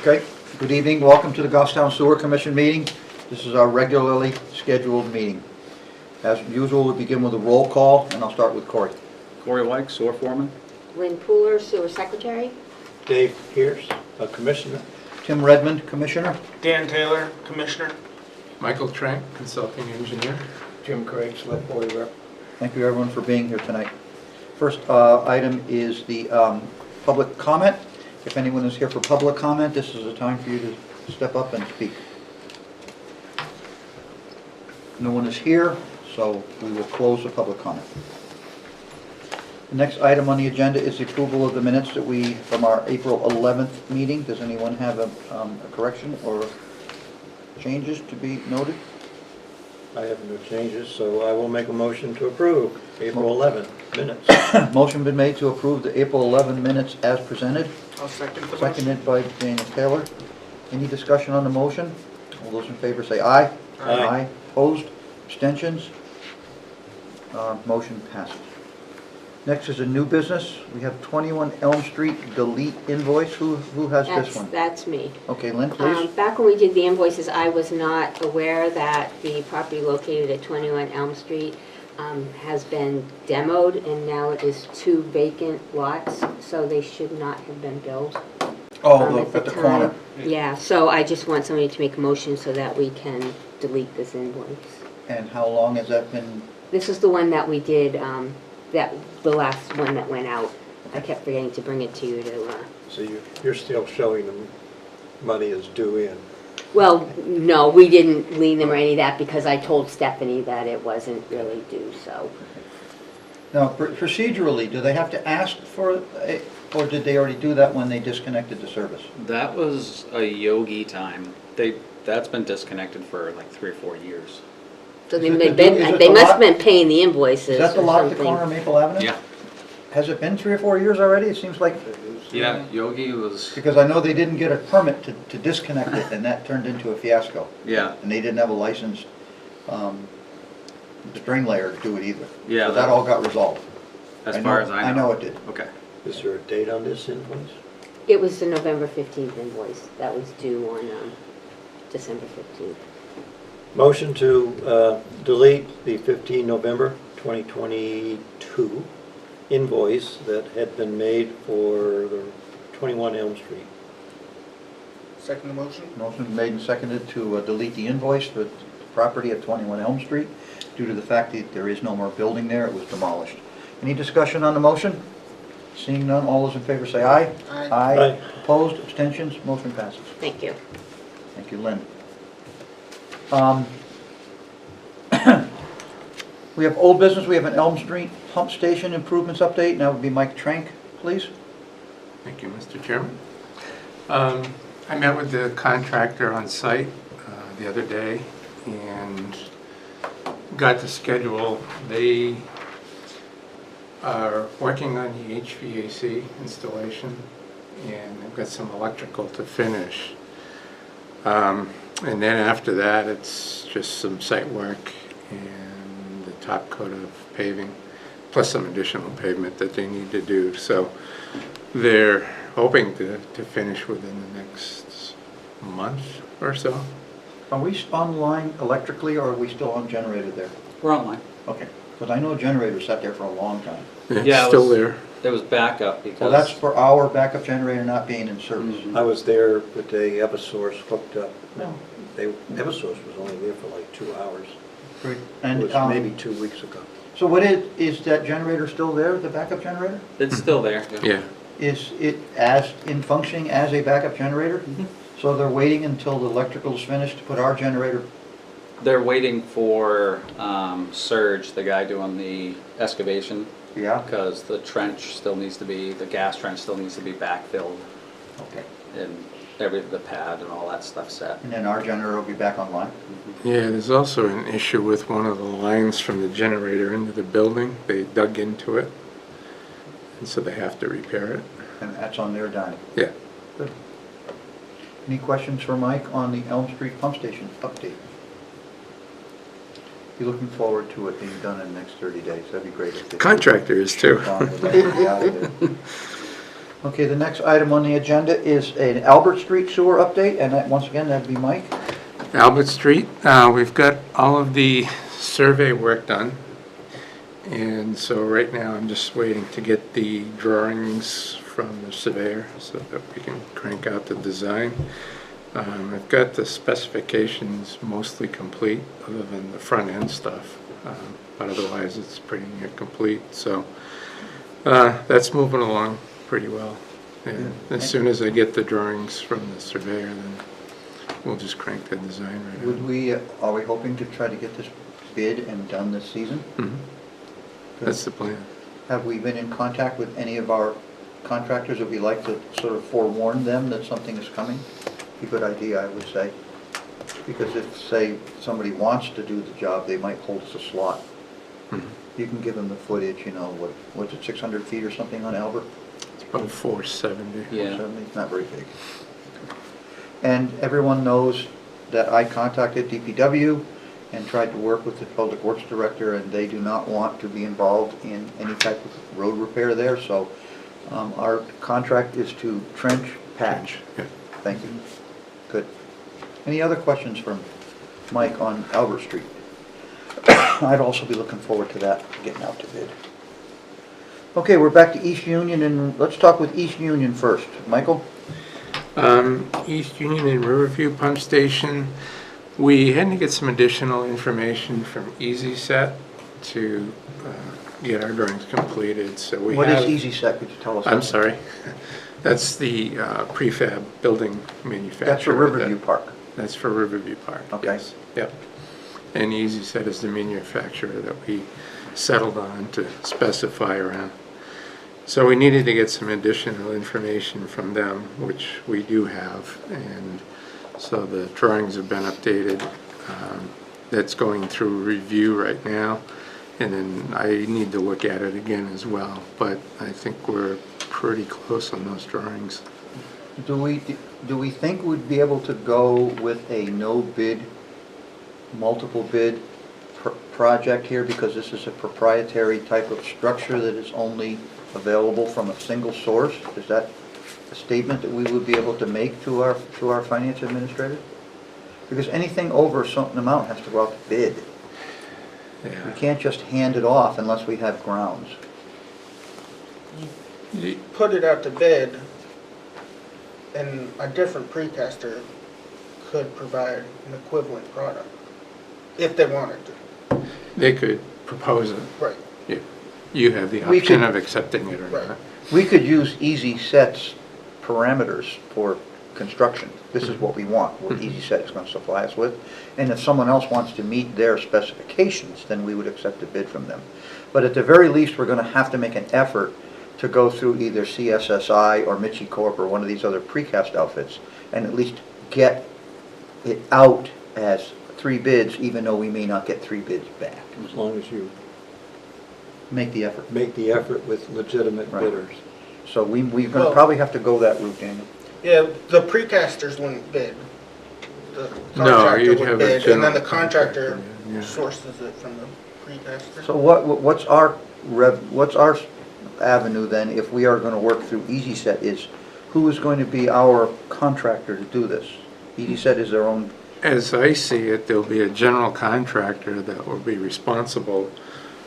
Okay, good evening. Welcome to the Goffstown Sewer Commission meeting. This is our regularly scheduled meeting. As usual, we'll begin with a roll call, and I'll start with Corey. Corey White, sewer foreman. Lynn Pooler, Sewer Secretary. Dave Pierce, Commissioner. Tim Redmond, Commissioner. Dan Taylor, Commissioner. Michael Trank, Consulting Engineer. Jim Craig, Select Board Rep. Thank you, everyone, for being here tonight. First item is the public comment. If anyone is here for public comment, this is the time for you to step up and speak. No one is here, so we will close the public comment. The next item on the agenda is the approval of the minutes from our April 11th meeting. Does anyone have a correction or changes to be noted? I have no changes, so I will make a motion to approve April 11th minutes. Motion been made to approve the April 11 minutes as presented. I'll second the motion. Seconded by Daniel Taylor. Any discussion on the motion? All those in favor say aye. Aye. Opposed? Abstentions? Motion passes. Next is a new business. We have 21 Elm Street delete invoice. Who has this one? That's me. Okay, Lynn, please. Back when we did the invoices, I was not aware that the property located at 21 Elm Street has been demoed, and now it is 2 vacant lots, so they should not have been billed. At the time. corner. Yeah, so I just want somebody to make a motion so that we can delete this invoice. And how long has that been? This is the one that we did, the last one that went out. I kept forgetting to bring it to you to, So you're still showing them money is due in. well, no, we didn't lien them or any of that because I told Stephanie that it wasn't really due, so. Now, procedurally, do they have to ask for, or did they already do that when they disconnected the service? That was a Yogi time. That's been disconnected for like 3 or 4 years. So Is they it may the- been, is it they the must lot- have been paying the invoices Is that the or lot at the something. corner of Maple Avenue? Yeah. Has it been 3 or 4 years already? It seems like, Yeah, Yogi was, because I know they didn't get a permit to disconnect it, and that turned into a fiasco. yeah, And they didn't have a licensed string layer to do it either. Yeah, So that that- all got resolved. as far as I know. I know it did. Okay. Is there a date on this invoice? It was the November 15th invoice that was due on December 15th. Motion to delete the 15 November 2022 invoice that had been made for the 21 Elm Street. Second the motion. Motion made and seconded to delete the invoice for the property at 21 Elm Street due to the fact that there is no more building there, it was demolished. Any discussion on the motion? Seeing none, all those in favor say aye. Aye. Aye. Opposed, abstentions, motion passes. Thank you. Thank you, Lynn. We have old business, we have an Elm Street pump station improvements update, and that would be Mike Trank, please. Thank you, Mr. Chairman. I met with the contractor on site the other day and got the schedule. They are working on the HVAC installation, and they've got some electrical to finish. And then after that, it's just some site work and the top coat of paving, plus some additional pavement that they need to do. So they're hoping to finish within the next month or so. Are we online electrically, or are we still on generator there? We're online. Okay, because I know a generator sat there for a long time. It's Yeah, it still was- there. There was backup because. Well, that's for our backup generator not being in service. Mhm. I was there with the Eversource hooked up. No. Eversource was only there for like 2 hours. Great. It And, was maybe 2 weeks ago. so is that generator still there, the backup generator? It's still there. Yeah. Is it in functioning as a backup generator? So they're waiting until the electrical's finished to put our generator? They're waiting for Serge, the guy doing the excavation, Yeah. because the trench still needs to be, the gas trench still needs to be backfilled Okay. and the pad and all that stuff set. And then our generator will be back online? Yeah, there's also an issue with one of the lines from the generator into the building. They dug into it, and so they have to repair it. And that's on their dime? Yeah. Good. Any questions for Mike on the Elm Street pump station update? Be looking forward to it being done in the next 30 days. That'd be great if they. Contractor is too. Yeah. Okay, the next item on the agenda is an Albert Street sewer update, and that, once again, that'd be Mike. Albert Street, we've got all of the survey work done. And so right now I'm just waiting to get the drawings from the surveyor so that we can crank out the design. I've got the specifications mostly complete, other than the front end stuff. But otherwise it's pretty near complete, so that's moving along pretty well. And as soon as I get the drawings from the surveyor, then we'll just crank the design right out. Would we, are we hoping to try to get this bid and done this season? Mhm. That's the plan. Have we been in contact with any of our contractors? Would we like to sort of forewarn them that something is coming? Be a good idea, I would say. Because if, say, somebody wants to do the job, they might hold us a slot. Mhm. You can give them the footage, you know, what's it, 600 feet or something on Albert? It's about 470. Yeah. 470? It's not very big. And everyone knows that I contacted DPW and tried to work with the Public Works Director, and they do not want to be involved in any type of road repair there, so our contract is to trench, patch. Yeah. Thank you. Good. Any other questions from Mike on Albert Street? I'd also be looking forward to that, getting out to bid. Okay, we're back to East Union, and let's talk with East Union first. Michael? East Union and Riverview Pump Station, we had to get some additional information from Easy Set to get our drawings completed, so we What have... is Easy Set? Could you tell us? I'm sorry. That's the prefab building manufacturer. That's for Riverview that- Park. That's for Riverview Park. Okay. Yes. Yep. And Easy Set is the manufacturer that we settled on to specify around. So we needed to get some additional information from them, which we do have, and so the drawings have been updated. That's going through review right now, and then I need to look at it again as well, but I think we're pretty close on those drawings. Do we think we'd be able to go with a no bid, multiple bid project here, because this is a proprietary type of structure that is only available from a single source? Is that a statement that we would be able to make to our finance administrator? Because anything over a certain amount has to go out to bid. We Yeah. can't just hand it off unless we have grounds. You put it out to bid, and a different precaster could provide an equivalent product, if they wanted to. They could propose it. Right. You have the We option could- of accepting it or Right. not. We could use Easy Set's parameters for construction. This is what we want, what Easy Set is going to supply us with. And if someone else wants to meet their specifications, then we would accept a bid from them. But at the very least, we're going to have to make an effort to go through either CSSI or Mitchie Corp or one of these other precast outfits and at least get it out as 3 bids, even though we may not get 3 bids back. As long as you Make the effort. make the effort with legitimate Right. bidders. So we're going to Well- probably have to go that route, Daniel. Yeah, the precasters wouldn't bid. The No, contractor you'd would have a bid, and general then the contractor contractor, yeah. sources it from the precaster. So what's our avenue then, if we are gonna work through Easy Set, is who is going to be our contractor to do this? Easy Set is their own, As I see it, there'll be a general contractor that will be responsible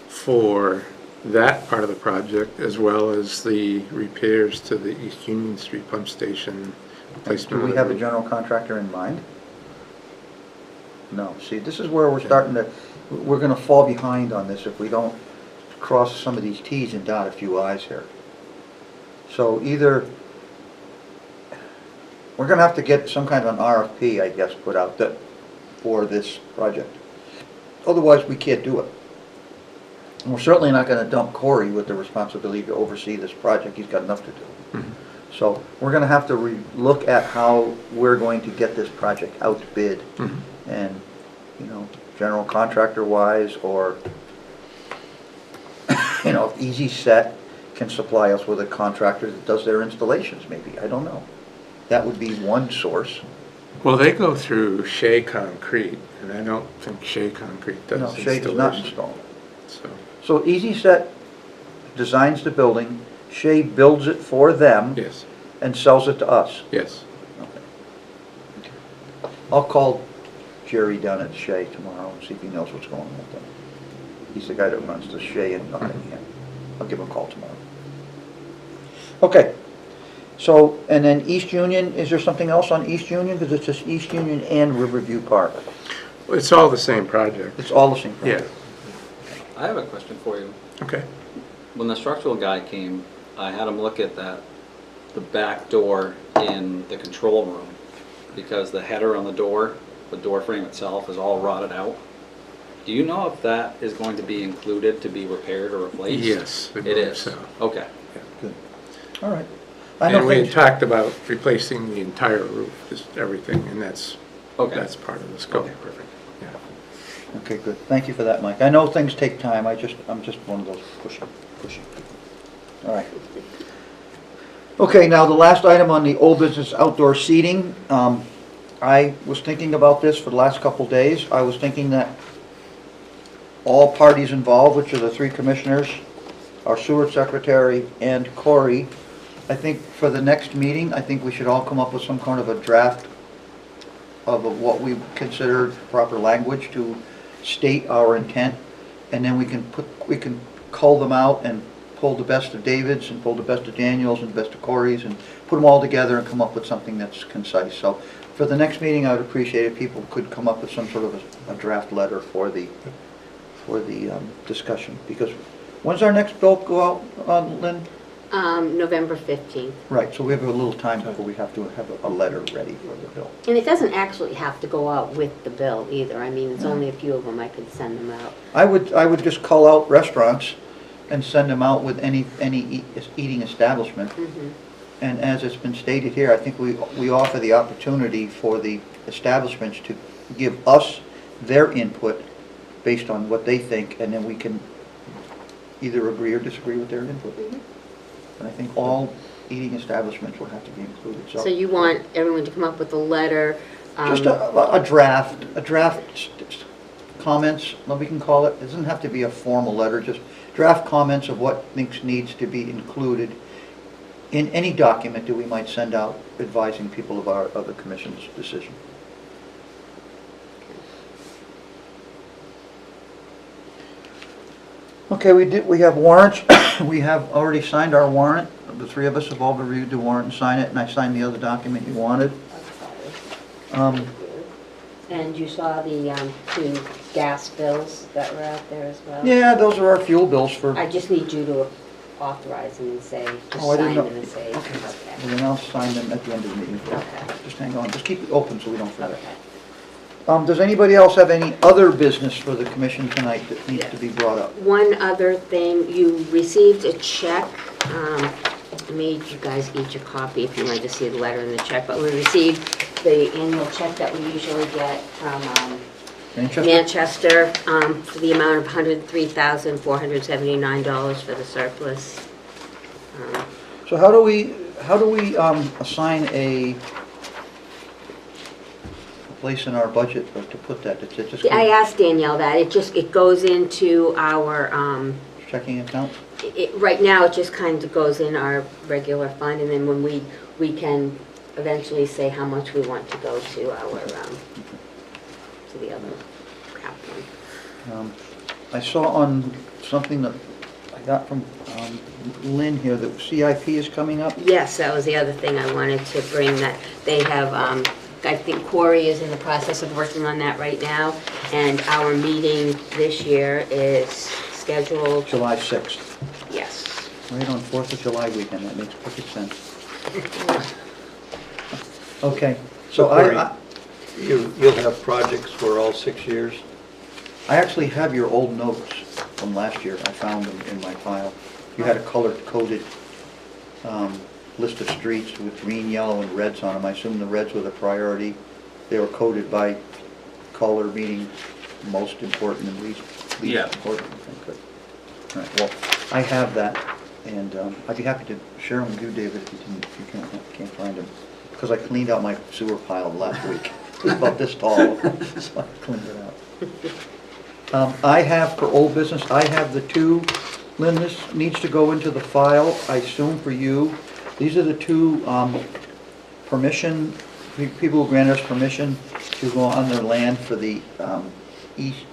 for that part of the project, as well as the repairs to the East Union Street pump station. do placement we of have a the- general contractor in mind? No, see, this is where we're starting to, we're gonna fall behind on this if we don't cross some of these Ts and dot a few Is here. So either, we're gonna have to get some kind of an RFP, I guess, put out that, for this project. Otherwise, we can't do it. And we're certainly not gonna dump Corey with the responsibility to oversee this project, he's got enough to do. Mhm. So we're gonna have to look at how we're going to get this project out to bid. Mhm. And, you know, general contractor wise, or, you know, if Easy Set can supply us with a contractor that does their installations, maybe, I don't know. That would be one source. Well, they go through Shea Concrete, and I don't think Shea Concrete does No, Shea does not installation. install. So, So Easy Set designs the building, Shea builds it for them Yes, and sells it to us. yes. Okay. I'll call Jerry down at Shea tomorrow and see if he knows what's going on with them. He's the guy that runs the Shea in Nottingham. I'll give him a call tomorrow. Okay, so, and then East Union, is there something else on East Union? Because it's just East Union and Riverview Park. Well, it's all the same project. It's all the same Yeah, project. I have a question for you. okay. When the structural guy came, I had him look at the back door in the control room, because the header on the door frame itself is all rotted out. Do you know if that is going to be included to be repaired or replaced? Yes, I It believe is? so. Okay. Good. All right. I know And we had things, talked about replacing the entire roof, just everything, and that's Okay. part of the scope. Okay, perfect. Yeah. okay, good. Thank you for that, Mike. I know things take time. I'm just one of those pushing people. All right. Okay, now the last item on the old business outdoor seating. I was thinking about this for the last couple days. I was thinking that all parties involved, which are the three commissioners, our sewer secretary, and Corey, I think for the next meeting, I think we should all come up with some kind of a draft of what we consider proper language to state our intent, and then we can cull them out and pull the best of David's and pull the best of Daniel's and the best of Corey's and put them all together and come up with something that's concise. So for the next meeting, I would appreciate if people could come up with some sort of a draft letter for the discussion. Because when's our next bill go out, Lynn? November 15th. Right, so we have a little time before we have to have a letter ready for the bill. And it doesn't actually have to go out with the bill either. I mean, it's only a few of them. I could send them out. I would just call out restaurants and send them out with any eating establishment. Mhm. And as it's been stated here, I think we offer the opportunity for the establishments to give us their input based on what they think, and then we can either agree or disagree with their input. Mhm. And I think all eating establishments will have to be included, so. So you want everyone to come up with a letter? Just a draft comments, what we can call it. It doesn't have to be a formal letter, just draft comments of what thinks needs to be included in any document that we might send out advising people of the commission's decision. Okay, we have warrants. We have already signed our warrant. The three of us have all reviewed the warrant and signed it, and I signed the other document you wanted. And you saw the 2 gas bills that were out there as well? Yeah, those are our fuel bills for, I just need you to authorize them and say, just Oh, I didn't sign know. them and say, Okay. okay. and then I'll sign them at the end of the meeting. Okay. Just hang on, just keep it open so we don't forget. Okay. Does anybody else have any other business for the commission tonight that needs to be brought up? One other thing, you received a check. I made you guys each a copy if you wanted to see the letter and the check, but we received the annual check that we usually get from Manchester for the amount of $103,479 for the surplus. So how do we assign a place in our budget to put that? Does it just I go asked Danielle that, it goes into our, checking account? right now, it just kind of goes in our regular fund, and then when we can eventually say how much we want to go to our, to the other crap one. I saw on something that I got from Lynn here that CIP is coming up. Yes, that was the other thing I wanted to bring, that they have, I think Corey is in the process of working on that right now, and our meeting this year is scheduled, July 6th, yes. right on 4th of July weekend. That makes perfect sense. Okay, so You'll have projects for all 6 years? I actually have your old notes from last year. I found them in my file. You had a color-coded list of streets with green, yellow, and reds on them. I assume the reds were the priority. They were coded by color, meaning most important and least Yeah. important. Okay, good. All right, well, I have that, and I'd be happy to share them with you, David, if you can't find them. Because I cleaned out my sewer pile last week. It was about this tall, so I cleaned it out. I have, for old business, I have the 2 Lynn, this needs to go into the file, I assume for you. These are the two people who granted us permission to go on their land for the East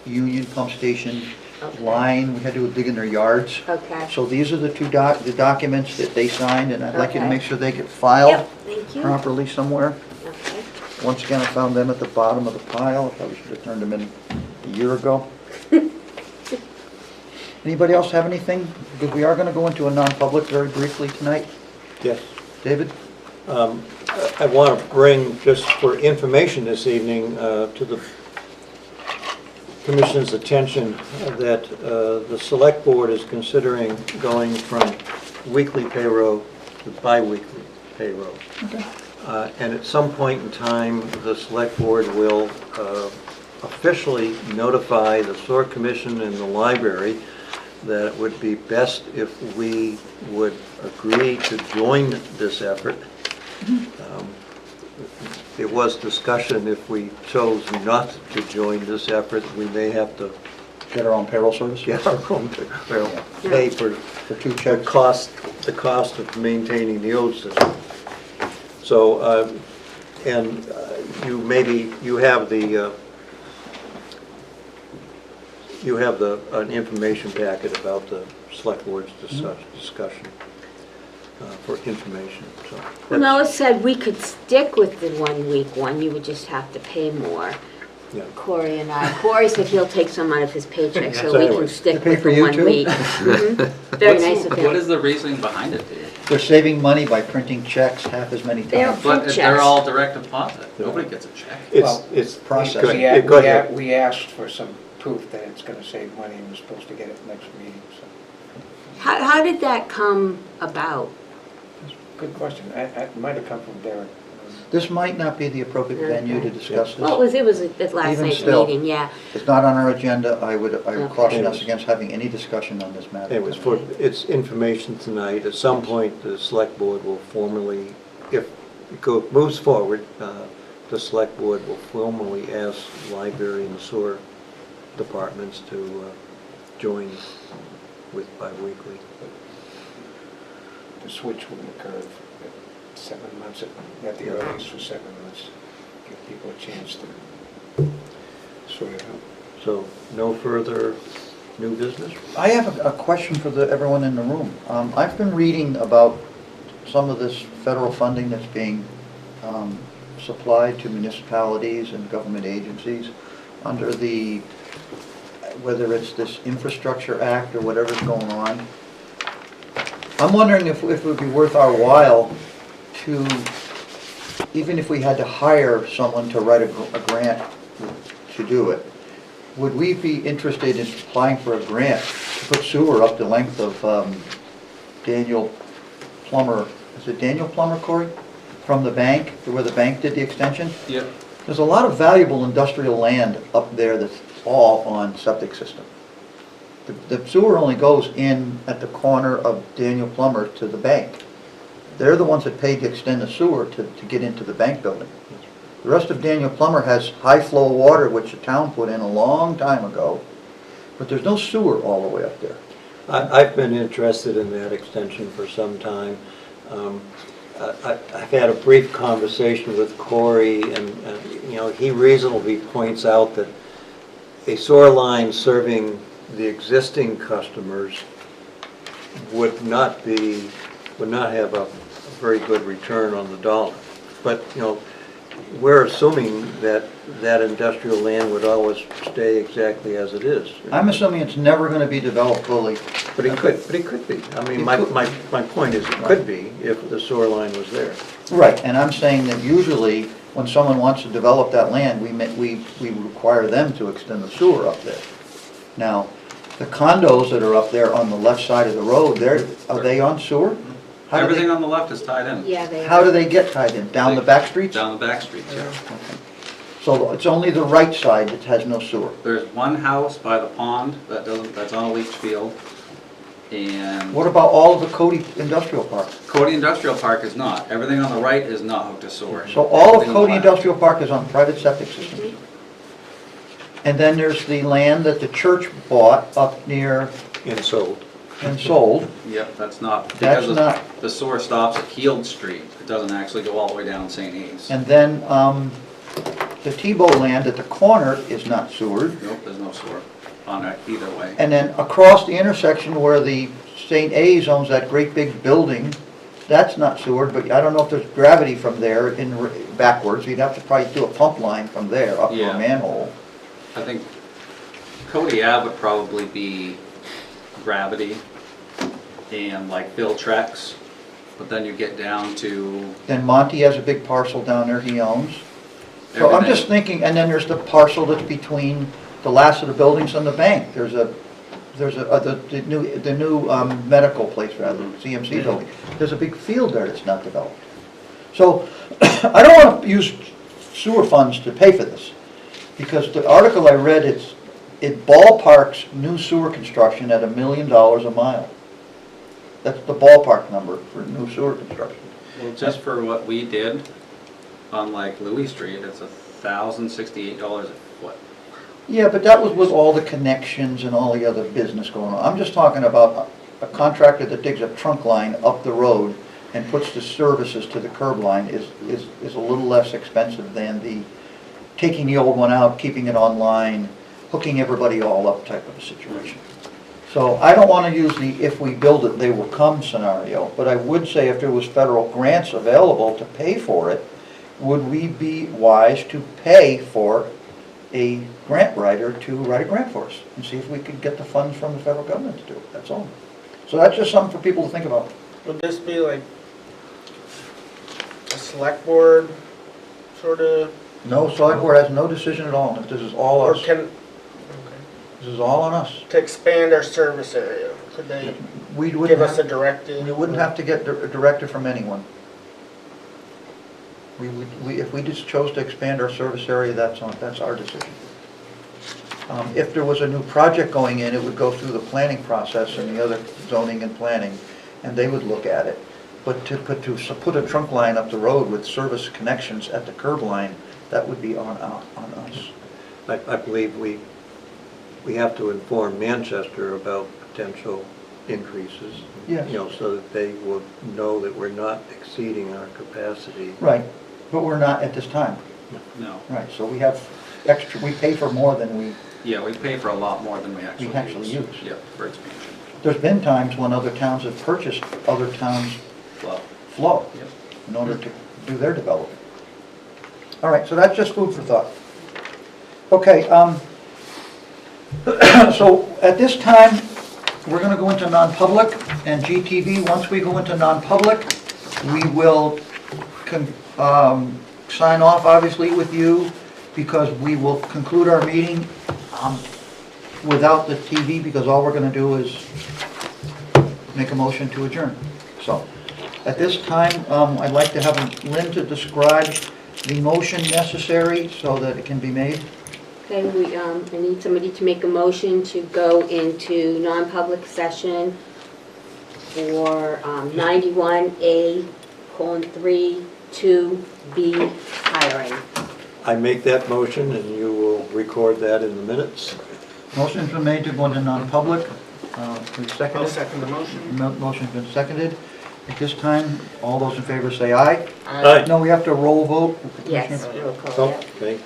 Union Pump Station Okay. line. We had to dig in their yards. Okay. So these are the two the documents that they signed, and I'd like you to Okay. make sure they get filed Yep, thank you. properly somewhere. Okay. Once again, I found them at the bottom of the pile. I probably should have turned them in a year ago. Anybody else have anything? Because we are going to go into a non-public very briefly tonight. Yes. David? I want to bring, just for information this evening, to the Commission's attention that the Select Board is considering going from weekly payroll to bi-weekly payroll. Okay. And at some point in time, the Select Board will officially notify the Sewer Commission and the library that it would be best if we would agree to join this effort. There was discussion if we chose not to join this effort, we may have to Get our own payroll service? get our own payroll, pay for two the checks. cost of maintaining the old system. So, you have an information packet about the Select Board's discussion for information, so. Well, no, it said we could stick with the 1 week one, you would just have to pay more. Yeah. Corey and I, Corey said he'll take some out of his paycheck so we can stick They pay with for the you 1 too? week. Mhm. Very nice of What is him. the reasoning behind it, Dave? They're saving money by printing checks half as many They're- times. But Checks. they're all direct deposit. Nobody gets a check. It's process. Go ahead. Go ahead. We asked for some proof that it's gonna save money, and we're supposed to get it next meeting, so. How did that come about? Good question. It might have come from Derek. This might not be the appropriate venue to discuss Well, this. it was at last Even night's still. meeting, yeah. It's not on our agenda. I would Okay. caution us against having any discussion on this matter. It was for, it's information tonight. At some point, the Select Board will formally, if it moves forward, the Select Board will formally ask library and sewer departments to join with bi-weekly. The switch will occur at 7 months, at the earliest for 7 months. Give people a chance to sort it out. So, no further new business? I have a question for everyone in the room. I've been reading about some of this federal funding that's being supplied to municipalities and government agencies under whether it's this Infrastructure Act or whatever's going on. I'm wondering if it would be worth our while to, even if we had to hire someone to write a grant to do it, would we be interested in applying for a grant to put sewer up the length of Daniel Plummer, is it Daniel Plummer, Corey? From the bank, to where the bank did the extension? Yep. There's a lot of valuable industrial land up there that's all on septic system. The sewer only goes in at the corner of Daniel Plummer to the bank. They're the ones that paid to extend the sewer to get into the bank building. The rest of Daniel Plummer has high-flow water, which the town put in a long time ago, but there's no sewer all the way up there. I've been interested in that extension for some time. I've had a brief conversation with Corey, and he reasonably points out that a sewer line serving the existing customers would not have a very good return on the dollar. But, we're assuming that industrial land would always stay exactly as it is. I'm assuming it's never going to be developed fully. But it could be. I mean, It my could. point is, it could be if the sewer line was there. Right, and I'm saying that usually, when someone wants to develop that land, we require them to extend the sewer up there. Now, the condos that are up there on the left side of the road, are they on sewer? How do they- Everything on the left is tied in. Yeah, they How are. do they get tied in? Down the back streets? Down the back streets, yeah. So it's only the right side that has no sewer? There's one house by the pond that's on a leach field. And What about all of the Cody Industrial Park? Cody Industrial Park is not. Everything on the right is not hooked to sewer. So all of Everything on the Cody left. Industrial Park is on private septic systems? And then there's the land that the church bought up near And sold. and sold. Yep, that's not, That's because not- the sewer stops at Heald Street. It doesn't actually go all the way down St. A's. And then the Tebow land at the corner is not sewered. Nope, there's no sewer on it either way. And then across the intersection where the St. A's owns that great big building, that's not sewered, but I don't know if there's gravity from there backwards. You'd have to probably do a pump line from there up to Yeah. a manhole. I think Cody Ave would probably be gravity and like Filtrex, but then you get down to Then Monty has a big parcel down there he owns. So I'm just everything. thinking, and then there's the parcel that's between the last of the buildings and the bank. There's the new medical place, rather, CMC building. There's a big field there that's not developed. So I don't want to use sewer funds to pay for this, because the article I read, it ballparks new sewer construction at $1 million a mile. That's the ballpark number for new sewer construction. Well, just for what we did on like Louis Street, it's $1,068 a foot. Yeah, but that was with all the connections and all the other business going on. I'm just talking about a contractor that digs a trunk line up the road and puts the services to the curb line is a little less expensive than the taking the old one out, keeping it online, hooking everybody all up type of a situation. So I don't want to use the if we build it, they will come scenario, but I would say if there was federal grants available to pay for it, would we be wise to pay for a grant writer to write a grant for us and see if we could get the funds from the federal government to do it, that's all. So that's just something for people to think about. Would this be like a select board sort of, No, select board has no decision at all, this is all or us, can, this is all on us. to expand our service area? Could they We give wouldn't us a have, directive? we wouldn't have to get a directive from anyone. If we just chose to expand our service area, that's our decision. If there was a new project going in, it would go through the planning process and the other zoning and planning, and they would look at it. But to put a trunk line up the road with service connections at the curb line, that would be on us. I believe we have to inform Manchester about potential increases. Yes. You know, so that they will know that we're not exceeding our capacity. Right, but we're not at this time. No. Right, so we have extra, we pay for more than we, Yeah, we pay for a lot more than we actually use. use. Yep, for expansion. there's been times when other towns have purchased other towns' Well, flow yep. in order to do their development. All right, so that's just food for thought. Okay, so at this time, we're going to go into non-public, and GTV, once we go into non-public, we will sign off, obviously, with you, because we will conclude our meeting without the TV, because all we're going to do is make a motion to adjourn. So, at this time, I'd like to have Lynn to describe the motion necessary so that it can be made. Okay, I need somebody to make a motion to go into non-public session for 91A:3, 2B hiring. I make that motion, and you will record that in the minutes. Motion's been made to go into non-public. Please second I'll it. second the motion. Motion's been seconded. At this time, all those in favor say aye. Aye. No, we have to roll vote. Yes, Commissioner- roll call, Oh, yep. okay.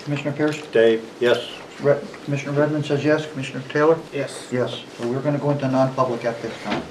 Commissioner Pierce? Dave, yes. Commissioner Redmond says yes. Commissioner Taylor? Yes. Yes. So we're going to go into non-public at this time.